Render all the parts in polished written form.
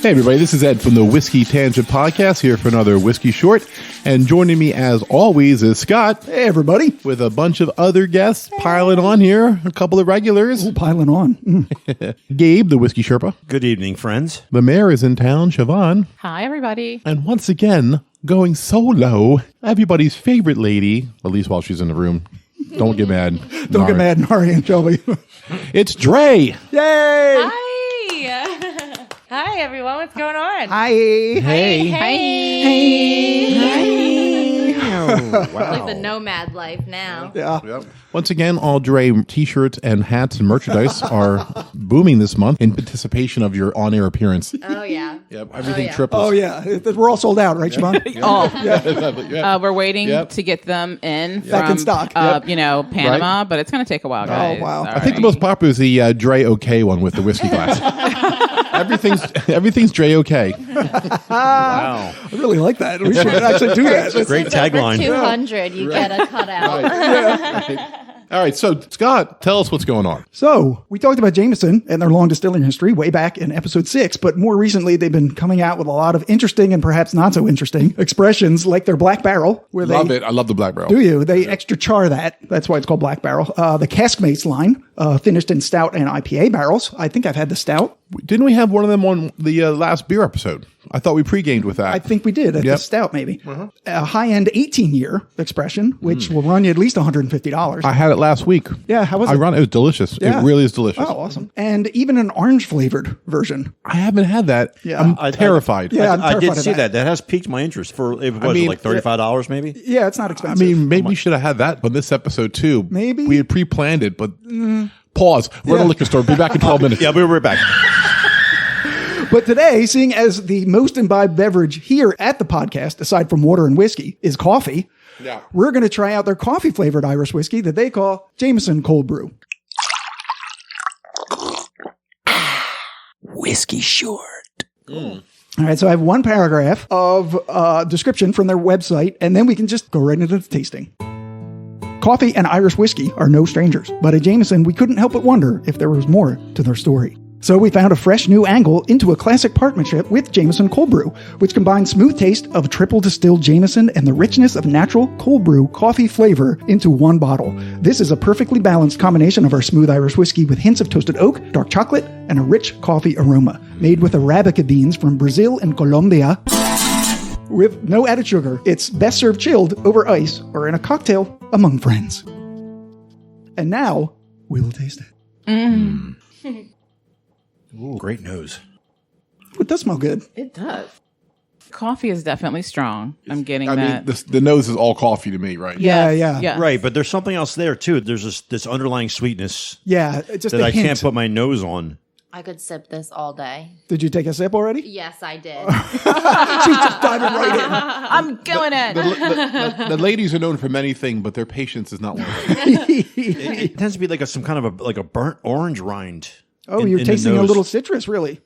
Hey everybody, this is Ed from the Whiskey Tangent Podcast here for another Whiskey Short. And joining me as always is Scott. Hey everybody. With a bunch of other guests piling on here, a couple of regulars. Ooh, piling on. Gabe, the Whiskey Sherpa. Good evening, friends. The mayor is in town, Siobhan. Hi everybody. And once again, going solo, everybody's favorite lady, at least while she's in the room. Don't get mad. Don't get mad, Nari and Shelby. It's Dre. Yay! Hi. Hi everyone. What's going on? Hi. Hey. Wow. Like the nomad life now. Yeah. Yep. Once again, all Dre t-shirts and hats and merchandise are booming this month in anticipation of your on-air appearance. Oh, yeah. Yep, everything yeah. triples. Oh, yeah. We're all sold out, right, Siobhan? Oh, we're waiting to get them in Back from in stock. Panama, but it's going to take a while, guys. Oh, wow. I think the most popular is the Dre OK one with the whiskey glass. everything's Dre OK. Wow. I really like that. We should actually do that. Great For tagline. 200, you get a cutout. Right. All right, so Scott, tell us what's going on. So, we talked about Jameson and their long distilling history way back in episode 6, but more recently they've been coming out with a lot of interesting and perhaps not so interesting expressions like their Black Barrel. Where Love it. I love the Black Barrel. Do you? They extra char that. That's why it's called Black Barrel. The Caskmates line, finished in stout and IPA barrels. I think I've had the stout. Didn't we have one of them on the last beer episode? I thought we pre-gamed with that. I think we did at the stout, maybe. A high-end 18-year expression, which will run you at least $150. I had it last week. Yeah, how was it? It was delicious. Yeah. It really is delicious. Oh, awesome. And even an orange-flavored version. I haven't had that. Yeah. I'm terrified. Yeah. I'm I did terrified of see that. that. That has piqued my interest for, it was mean, like $35 maybe? Yeah, it's not I expensive. mean, maybe we should have had that on this episode too. Maybe. We had pre-planned it, but pause. We're at a liquor store. Be back in 12 minutes. Yeah, we'll be right back. But today, seeing as the most imbibed beverage here at the podcast, aside from water and whiskey, is coffee, we're going to try out their coffee-flavored Irish whiskey that they call Jameson Cold Brew. Whiskey Short. All right, so I have one paragraph of description from their website, and then we can just go right into the tasting. Coffee and Irish whiskey are no strangers, but at Jameson, we couldn't help but wonder if there was more to their story. So we found a fresh new angle into a classic partnership with Jameson Cold Brew, which combines smooth taste of triple distilled Jameson and the richness of natural cold brew coffee flavor into one bottle. This is a perfectly balanced combination of our smooth Irish whiskey with hints of toasted oak, dark chocolate, and a rich coffee aroma. Made with Arabica beans from Brazil and Colombia, with no added sugar. It's best served chilled over ice or in a cocktail among friends. And now we will taste it. Ooh, great nose. It does smell good. It does. Coffee is definitely strong. I'm getting I that. mean, the nose is all coffee to me, right? Yes. Right, but there's something else there too. There's this underlying sweetness Yeah, it's just that a I hint. can't put my nose on. I could sip this all day. Did you take a sip already? Yes, I did. She's just diving right in. I'm going in. The ladies are known for many things, but their patience is not one of them. It tends to be like some kind of a burnt orange rind. Oh, in you're the tasting a nose. little citrus, really.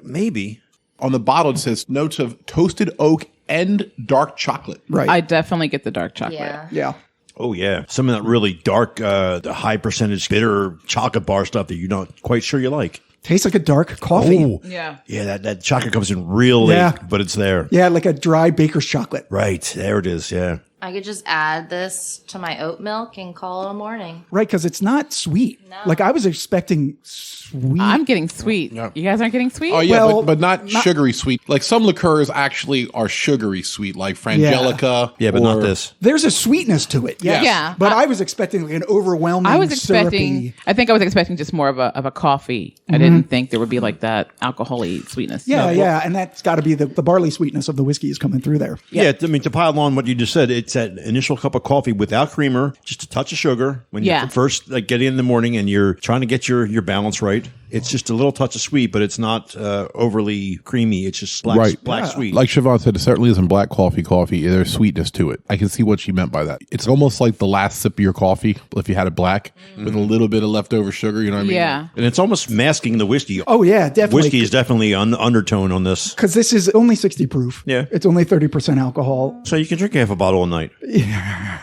Maybe. On the bottle, it says notes of toasted oak and dark chocolate. Right. I definitely get the dark chocolate. Yeah. yeah. Oh, yeah. Some of that really dark, the high percentage bitter chocolate bar stuff that you're not quite sure you like. Tastes like a dark coffee. Oh, Yeah. yeah. That chocolate comes in real late, Yeah. but it's there. Yeah, like a dry baker's chocolate. Right. There it is. Yeah. I could just add this to my oat milk and call it a morning. Right, because it's not sweet. No. Like I was expecting sweet. I'm getting sweet. Yeah. You guys aren't getting sweet? Oh, yeah, Well, but not sugary sweet. Like some liqueurs actually are sugary sweet, like Frangelica. Yeah, but not this. There's a sweetness to it. Yes. Yeah. But I was expecting like an overwhelming I was expecting, syrupy. I think I was expecting just more of a coffee. I didn't think there would be like that alcohol-y sweetness. Yeah, yeah. And that's got to be the barley sweetness of the whiskey is coming through there. Yeah. I mean, to pile on what you just said, it's that initial cup of coffee without creamer, just a touch of sugar. When you first get in the morning and you're trying to get your balance right, it's just a little touch of sweet, but it's not overly creamy. It's just black sweet. Like Siobhan said, it certainly isn't black coffee. There's sweetness to it. I can see what she meant by that. It's almost like the last sip of your coffee, if you had it black, with a little bit of leftover sugar, you know what I mean? Yeah. And it's almost masking the whiskey. Oh, yeah, definitely. Whiskey is definitely an undertone on this. Because this is only 60 proof. Yeah. It's only 30% alcohol. So you can drink half a bottle a night. Yeah,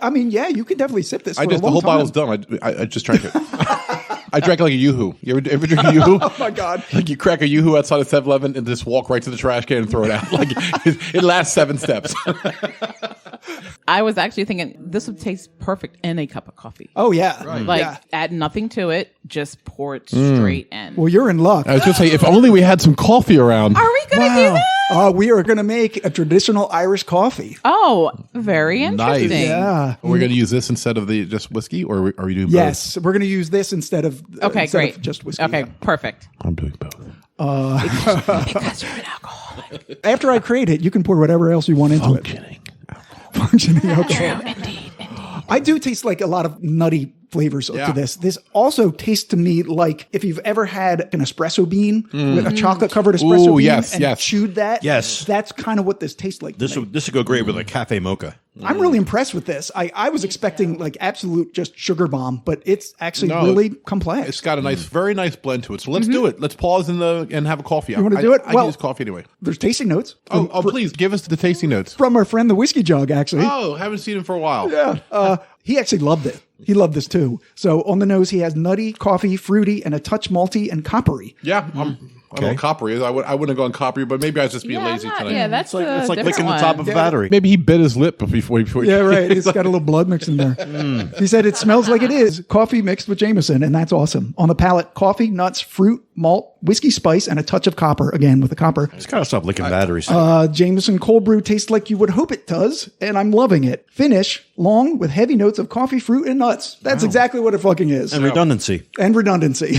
I mean, yeah, you can definitely sip this for a The long whole time. bottle's done. I just drank it. I drank like a Yoo-hoo. You ever drink a Yoo-hoo? Oh my God. Like you crack a Yoo-hoo outside of 7-Eleven and just walk right to the trash can and throw it out. Like it lasts 7 steps. I was actually thinking this would taste perfect in a cup of coffee. Oh yeah. Like add nothing to it, just pour it straight in. Well, you're in luck. I was going to say, if only we had some coffee around. Are we going to do that? We are going to make a traditional Irish coffee. Oh, very interesting. Nice. Yeah. We're going to use this instead of the just whiskey, or are we doing both? Yes, we're going to use this instead of just whiskey. Okay, yeah. perfect. I'm doing both. Because you're an alcoholic. After I create it, you can pour whatever else you want into it. Functioning alcohol. Indeed. I do taste like a lot of nutty flavors to this. This also tastes to me like if you've ever had an espresso bean with a chocolate covered espresso bean and chewed that. Yes. That's kind of what this tastes like. This would go great with a cafe mocha. I'm really impressed with this. I was expecting like absolute just sugar bomb, but it's actually really complex. It's got a nice, very nice blend to it. So let's do it. Let's pause and have a coffee. You want to do it? I use coffee anyway. There's tasting notes. Please give us the tasting notes. From our friend the Whiskey Jug, actually. Oh, haven't seen him for a while. Yeah. He actually loved it. He loved this too. So on the nose, he has nutty, coffee, fruity, and a touch malty and coppery. Yeah, I don't know what coppery is. I wouldn't have gone coppery, but maybe I was just being lazy tonight. Yeah, that's It's like licking one. the top of a battery. Maybe he bit his lip before. Yeah, right. It's got a little blood mixed in there. He said it smells like it is coffee mixed with Jameson, and that's awesome. On the palate, coffee, nuts, fruit, malt, whiskey spice, and a touch of copper. Again, with the copper. It's got to stop licking batteries. Jameson cold brew tastes like you would hope it does, and I'm loving it. Finish, long with heavy notes of coffee, fruit, and nuts. That's exactly what it fucking is. And redundancy. And redundancy.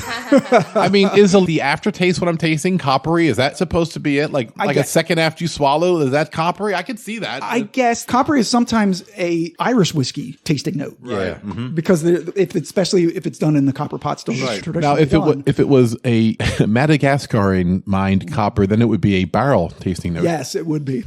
I mean, is the aftertaste what I'm tasting coppery? Is that supposed to be it? Like a second after you swallow, is that coppery? I could see that. I guess coppery is sometimes a Irish whiskey tasting note, Right. Because especially if it's done in the copper pot still. Right. Traditionally Now, done. if it was a Madagascarian mined copper, then it would be a barrel tasting note. Yes, it would be.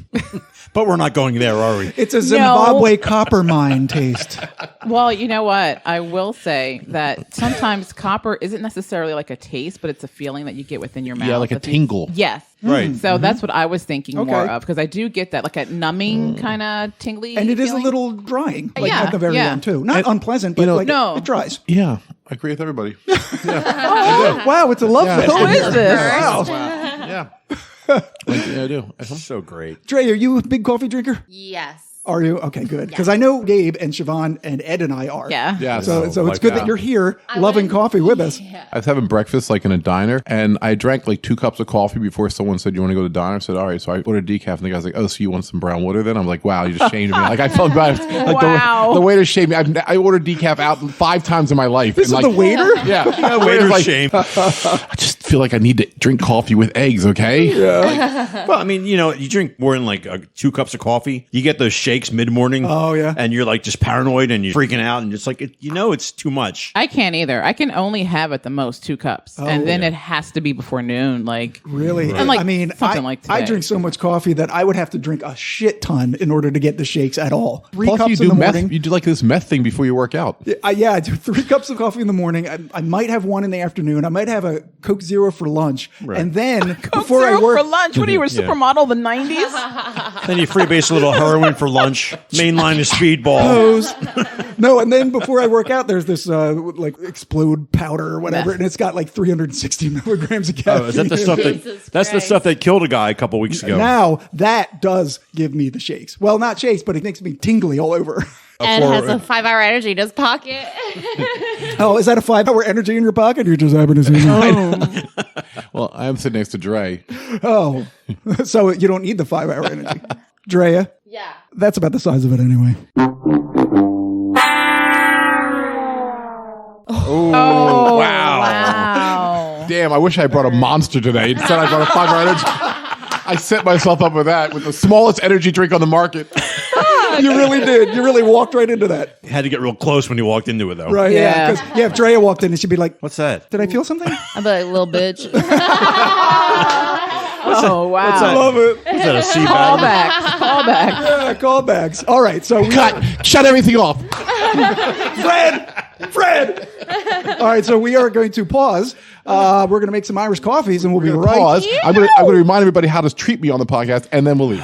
But we're not going there, are we? It's a Zimbabwe copper mine taste. Well, you know what? I will say that sometimes copper isn't necessarily like a taste, but it's a feeling that you get within your mouth. Yeah, like a tingle. Yes. Right. So that's what I was thinking more Okay. of, because I do get that, like a numbing kind of tingly And it is a feeling. little drying, like Yeah, at the very yeah. end too. Not unpleasant, but like No. it dries. Yeah, I agree with everybody. Wow, it's a love fest. Who is this? Wow. Yeah. I do. So great. Dre, are you a big coffee drinker? Yes. Are you? Okay, good. Because I know Gabe and Siobhan and Ed and I are. Yeah. Yeah. So it's like good that. that you're here loving coffee with us. I was having breakfast like in a diner, and I drank like 2 cups of coffee before someone said, "You want to go to the diner?" I said, "All right." So I ordered decaf, and the guy's like, "Oh, so you want some brown water?" Then I'm like, "Wow, you just shamed me." Like I felt bad. Like Wow. the waiter shamed me. I ordered decaf out 5 times in my life. This and is the waiter? Yeah, the Waiter's like, shame. I just feel like I need to drink coffee with eggs. Okay. Yeah. Well, I mean, you drink more than like 2 cups of coffee. You get those shakes mid-morning. Oh, yeah. And you're like just paranoid and you're freaking out. And it's like, it's too much. I can't either. I can only have at the most 2 cups, and then it has to be before noon. Like Really? And like I mean, something like I today. drink so much coffee that I would have to drink a shit ton in order to get the shakes at all. 3 Plus, cups you in do the meth. morning. You do like this meth thing before you work out. Yeah, I do 3 cups of coffee in the morning. I might have 1 in the afternoon. I might have a Coke Zero for lunch. And then before I Zero work. for lunch. What are you, a supermodel of the 90s? Then you freebase a little heroin for lunch. Mainline is speedball. Pose. No, and then before I work out, there's this like explode powder or whatever, and it's got like 360 milligrams of caffeine. Oh, is that the stuff that's the stuff that killed a guy a couple weeks ago? Now that does give me the shakes. Well, not shakes, but it makes me tingly all over. Ed has a 5-hour energy in his pocket. Oh, is that a 5-hour energy in your pocket? You're just happen to see me. Well, I am sitting next to Dre. Oh, so you don't need the 5-hour energy. Drea, Yeah. that's about the size of it anyway. Oh, wow. wow. Damn, I wish I brought a monster today. Instead, I brought a 5-hour energy. I set myself up with that, with the smallest energy drink on the market. You really did. You really walked right into that. Had to get real close when you walked into it, though. Right, yeah. Yeah. Because if Drea walked in and she'd be like, What's that? did I feel something? I'm like, little bitch. Oh, wow. I love it. Is that a sea battle? Callback. Yeah, callbacks. All right, so we Shut everything off. Fred! All right, so we are going to pause. We're going to make some Irish coffees, and we'll be right. Pause. I'm going to remind everybody how to treat me on the podcast, and then we'll leave.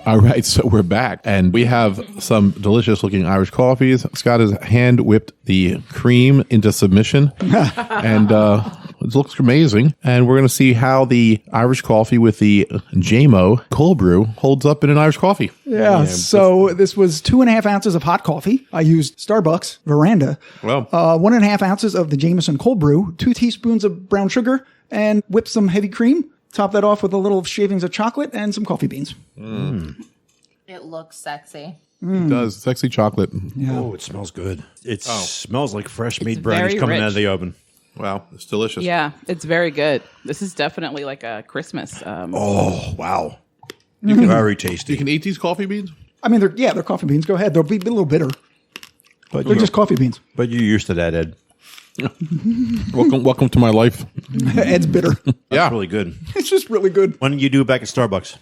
All right, so we're back, and we have some delicious-looking Irish coffees. Scott has hand-whipped the cream into submission, and it looks amazing. And we're going to see how the Irish coffee with the JMO cold brew holds up in an Irish coffee. Yeah, so this was 2.5 ounces of hot coffee. I used Starbucks Veranda. Well, 1.5 ounces of the Jameson cold brew, 2 teaspoons of brown sugar, and whipped some heavy cream. Top that off with a little shavings of chocolate and some coffee beans. It looks sexy. it does. Sexy chocolate. Yeah. Oh, it smells good. It smells like fresh made It's brownies very coming out rich. of the oven. Wow, it's delicious. Yeah, it's very good. This is definitely like a Christmas. Oh, wow. Very tasty. You can eat these coffee beans? I mean, they're coffee beans. Go ahead. They'll be a little bitter. But They're just coffee beans. But you're used to that, Ed. Welcome to my life. Ed's bitter. Yeah. Really good. It's just really good. When did you do it back at Starbucks?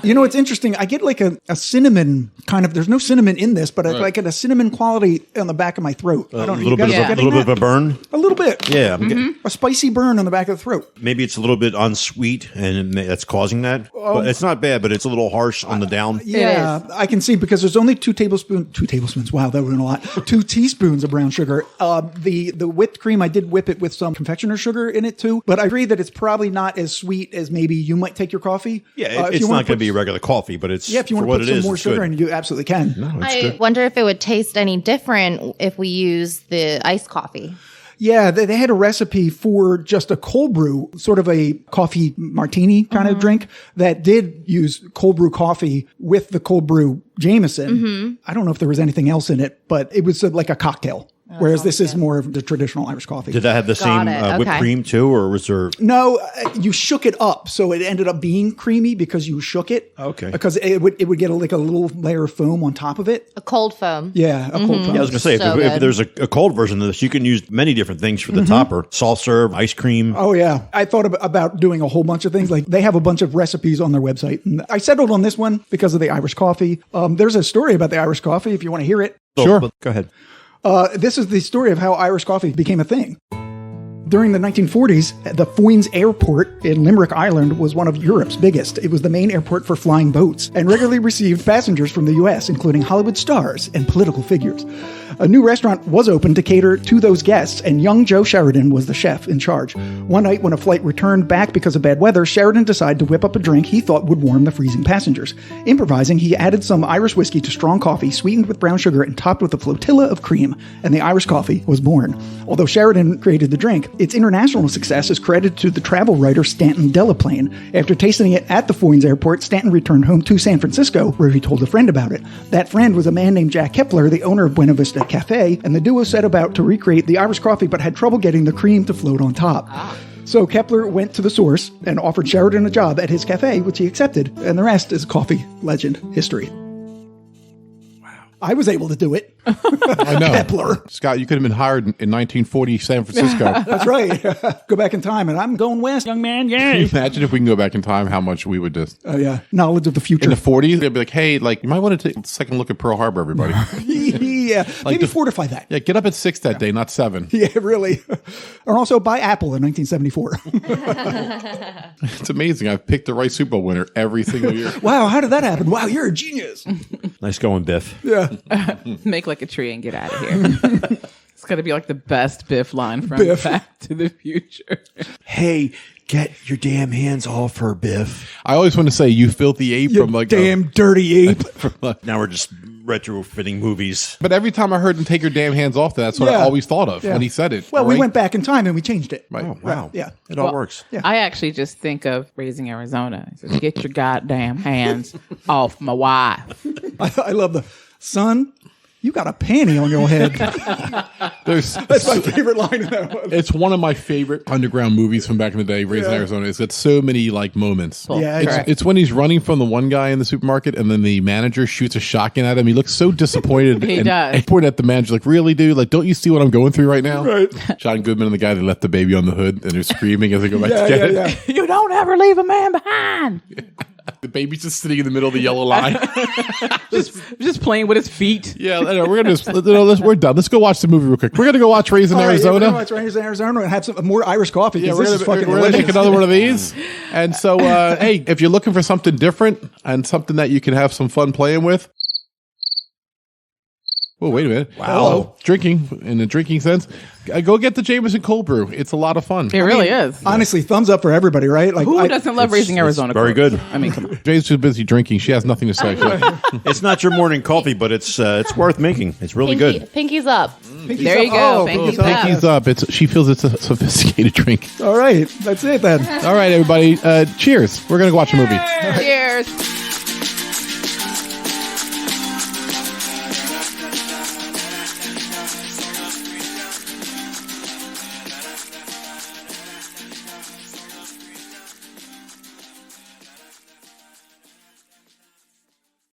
You know, it's interesting. I get like a cinnamon kind of, there's no cinnamon in this, but I get a cinnamon quality on the back of my throat. I don't know. You guys are a getting little bit that? of a burn. A little bit. Yeah, I'm getting, A spicy burn on the back of the throat. maybe it's a little bit unsweet, and that's causing that. But it's not bad, but it's a little harsh on the down. Yeah, I can see because there's only 2 tablespoons. Wow, that would have been a lot. 2 teaspoons of brown sugar. The whipped cream, I did whip it with some confectioner sugar in it too, but I agree that it's probably not as sweet as maybe you might take your coffee. Yeah, If it's you not wanna going to be put- regular coffee, but it's Yeah, if you for want what to it put some is, more it's sugar good. in, you absolutely can. I wonder if it would taste any different if we use the iced coffee. Yeah, they had a recipe for just a cold brew, sort of a coffee martini kind of drink that did use cold brew coffee with the cold brew Jameson. I don't know if there was anything else in it, but it was like a cocktail. Whereas this is more of the traditional Irish coffee. Did that have the same it. whipped Okay. cream too, or was there? No, you shook it up, so it ended up being creamy because you shook it. Okay. Because it would get like a little layer of foam on top of it. A cold foam. Yeah, a cold foam. Yeah, I was going to say, So if good. there's a cold version of this, you can use many different things for the topper. Soft serve, ice cream. Oh yeah, I thought about doing a whole bunch of things. Like they have a bunch of recipes on their website, and I settled on this one because of the Irish coffee. There's a story about the Irish coffee if you want to hear it. Sure. But go ahead. This is the story of how Irish coffee became a thing. During the 1940s, the Foynes Airport in Limerick, Ireland was one of Europe's biggest. It was the main airport for flying boats and regularly received passengers from the U.S., including Hollywood stars and political figures. A new restaurant was opened to cater to those guests, and young Joe Sheridan was the chef in charge. One night, when a flight returned back because of bad weather, Sheridan decided to whip up a drink he thought would warm the freezing passengers. Improvising, he added some Irish whiskey to strong coffee, sweetened with brown sugar and topped with a flotilla of cream, and the Irish coffee was born. Although Sheridan created the drink, its international success is credited to the travel writer Stanton Delaplane. After tasting it at the Foynes Airport, Stanton returned home to San Francisco, where he told a friend about it. That friend was a man named Jack Kepler, the owner of Buena Vista Cafe, and the duo set about to recreate the Irish coffee but had trouble getting the cream to float on top. So Kepler went to the source and offered Sheridan a job at his cafe, which he accepted, and the rest is coffee legend history. I was able to do it. I know. Kepler. Scott, you could have been hired in 1940 San Francisco. That's right. Go back in time, and I'm going west, young man. Yay. Imagine if we can go back in time, how much we would just. Oh, yeah. Knowledge of the future. In the 40s, they'd be like, hey, like, you might want to take a second look at Pearl Harbor, everybody. Yeah. Maybe fortify that. Yeah, get up at 6 that day, not 7. Yeah, really. Or also buy Apple in 1974. It's amazing. I've picked the right Super Bowl winner every single year. Wow, how did that happen? Wow, you're a genius. Nice going, Biff. Yeah. Make like a tree and get out of here. It's got to be like the best Biff line from Biff. Back to the Future. Hey, get your damn hands off her, Biff. I always want to say, you filthy ape You from like. damn dirty ape. Now we're just retrofitting movies. But every time I heard him take your damn hands off, that's what I Yeah. always thought of Yeah. when he said it. Well, we right? went back in time and we changed it. Right. Oh, wow. Yeah. It all works. Yeah. I actually just think of Raising Arizona. He says, get your goddamn hands off my wife. I love the son. You got a panty on your head. That's my favorite line in that one. It's one of my favorite underground movies from back in the day, Raising Arizona. It's got so many like moments. Yeah, It's, correct. it's when he's running from the one guy in the supermarket and then the manager shoots a shotgun at him. He looks so disappointed. He and, does. and pointed at the manager like, really, dude? Like, don't you see what I'm going through right now? Right. John Goodman and the guy that left the baby on the hood and they're screaming as they go back to get it. Yeah. You don't ever leave a man behind. baby's just sitting in the middle of the yellow line. just playing with his feet. Yeah, I know, we're gonna just we're done. Let's go watch the movie real quick. We're gonna go watch Raising All right, Arizona. we're going to watch Raising Arizona and have some more Irish coffee. Yeah, This is fucking we're gonna delicious. make another one of these. And so, hey, if you're looking for something different and something that you can have some fun playing with. Oh, wait a minute. Wow. Hello. Drinking, in the drinking sense, go get the Jameson cold brew. It's a lot of fun. It really is. Honestly, thumbs up for everybody, right? Like, Who doesn't love Raising Arizona? very cold? good. I mean, come on. Jay's too busy drinking. She has nothing to say. It's not your morning coffee, but it's worth making. It's really good. Pinky's up. Pinky's There up. you go. Oh, Pinky's pinky's up. Pinky's up. She feels it's a sophisticated drink. All right. That's it then. All right, everybody. Cheers. We're going to watch a movie. Cheers.